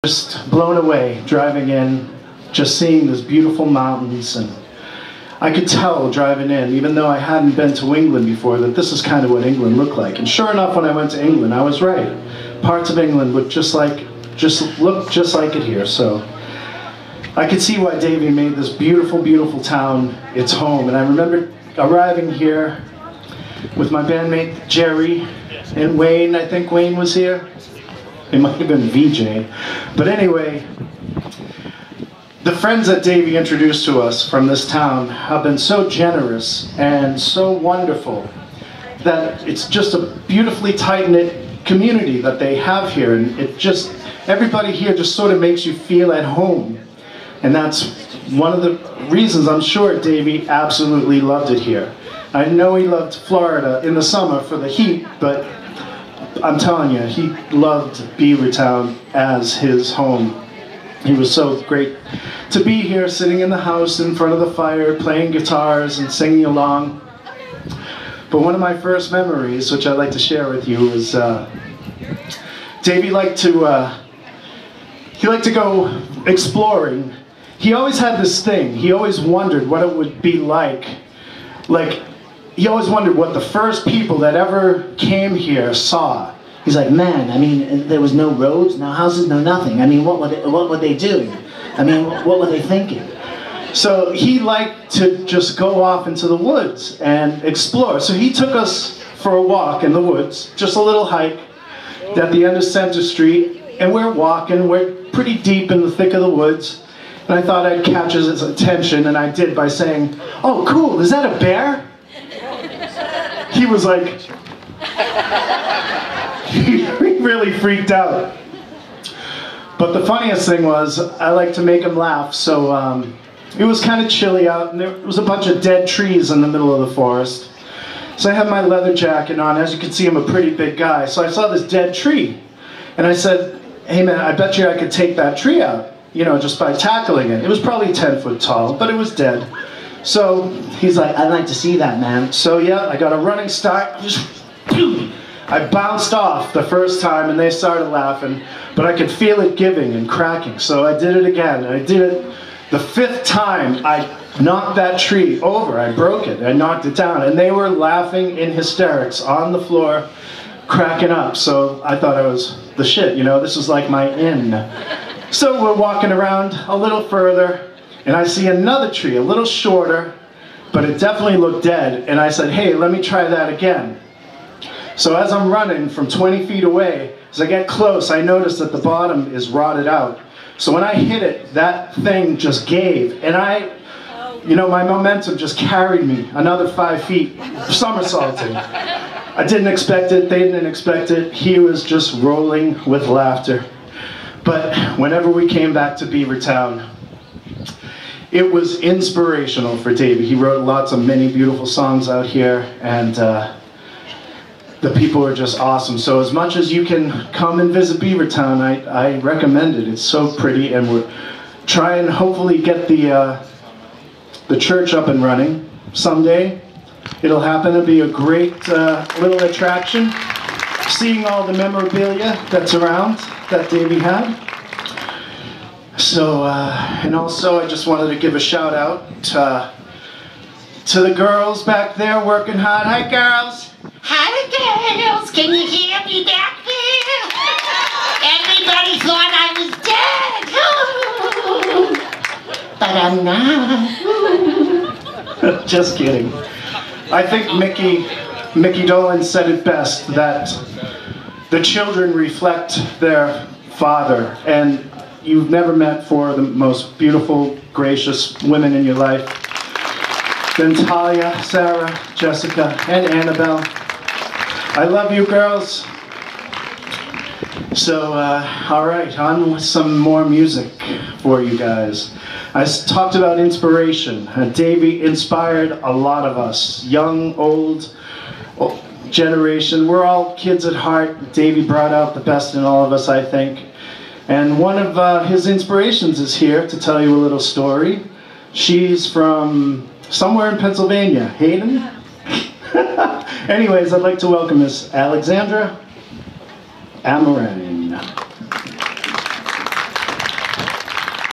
Just blown away driving in, just seeing these beautiful mountains, and I could tell driving in, even though I hadn't been to England before, that this is kind of what England looked like. And sure enough, when I went to England, I was right. Parts of England look just like it here. So I could see why Davy made this beautiful, beautiful town its home. And I remember arriving here with my bandmate Jerry and Wayne. I think Wayne was here. It might have been VJ. But anyway, the friends that Davy introduced to us from this town have been so generous and so wonderful that it's just a beautifully tight-knit community that they have here, and it just, everybody here just sort of makes you feel at home. And that's one of the reasons I'm sure Davy absolutely loved it here. I know he loved Florida in the summer for the heat, but I'm telling you, he loved Beavertown as his home. He was so great to be here, sitting in the house in front of the fire, playing guitars and singing along. But one of my first memories, which I'd like to share with you, is Davy liked to go exploring. He always had this thing. He always wondered what it would be like. He always wondered what the first people that ever came here saw. He's like, man, I mean, there was no roads, no houses, no nothing. I mean, what were they doing? I mean, what were they thinking? So he liked to just go off into the woods and explore. So he took us for a walk in the woods, just a little hike at the end of Center Street, and we're walking, we're pretty deep in the thick of the woods, and I thought I'd catch his attention, and I did by saying, "Oh, cool, is that a bear?" He was like, he really freaked out. But the funniest thing was, I like to make him laugh, so it was kind of chilly out, and there was a bunch of dead trees in the middle of the forest. So I had my leather jacket on. As you can see, I'm a pretty big guy. So I saw this dead tree, and I said, "Hey man, I bet you I could take that tree out, you know, just by tackling it." It was probably 10 foot tall, but it was dead. So he's like, "I'd like to see that, man." So yeah, I got a running start. I bounced off the first time, and they started laughing, but I could feel it giving and cracking. So I did it again. I did it the 5th time. I knocked that tree over. I broke it. I knocked it down, and they were laughing in hysterics on the floor, cracking up. So I thought I was the shit, you know. This was like my in. So we're walking around a little further, and I see another tree, a little shorter, but it definitely looked dead. And I said, "Hey, let me try that again." So as I'm running from 20 feet away, as I get close, I notice that the bottom is rotted out. So when I hit it, that thing just gave, and my momentum just carried me another 5 feet, somersaulting. I didn't expect it, they didn't expect it. He was just rolling with laughter. But whenever we came back to Beavertown, it was inspirational for Davy. He wrote lots of many beautiful songs out here, and the people are just awesome. So as much as you can come and visit Beavertown, I recommend it. It's so pretty, and we're trying to hopefully get the church up and running someday. It'll happen. It'll be a great little attraction, seeing all the memorabilia that's around that Davy had. So, and also I just wanted to give a shout out to the girls back there working hard. Hi, girls. Hi, girls! Can you hear me back there? Everybody thought I was dead! But I'm not. Just kidding. I think Mickey Dolan said it best, that the children reflect their father, and you've never met 4 of the most beautiful, gracious women in your life than Talia, Sarah, Jessica, and Annabelle. I love you, girls. So, all right, on with some more music for you guys. I talked about inspiration. Davy inspired a lot of us, young, old generation. We're all kids at heart. Davy brought out the best in all of us, I think. And one of his inspirations is here to tell you a little story. She's from somewhere in Pennsylvania. Hayden? Anyways, I'd like to welcome Miss Alexandra Amorani.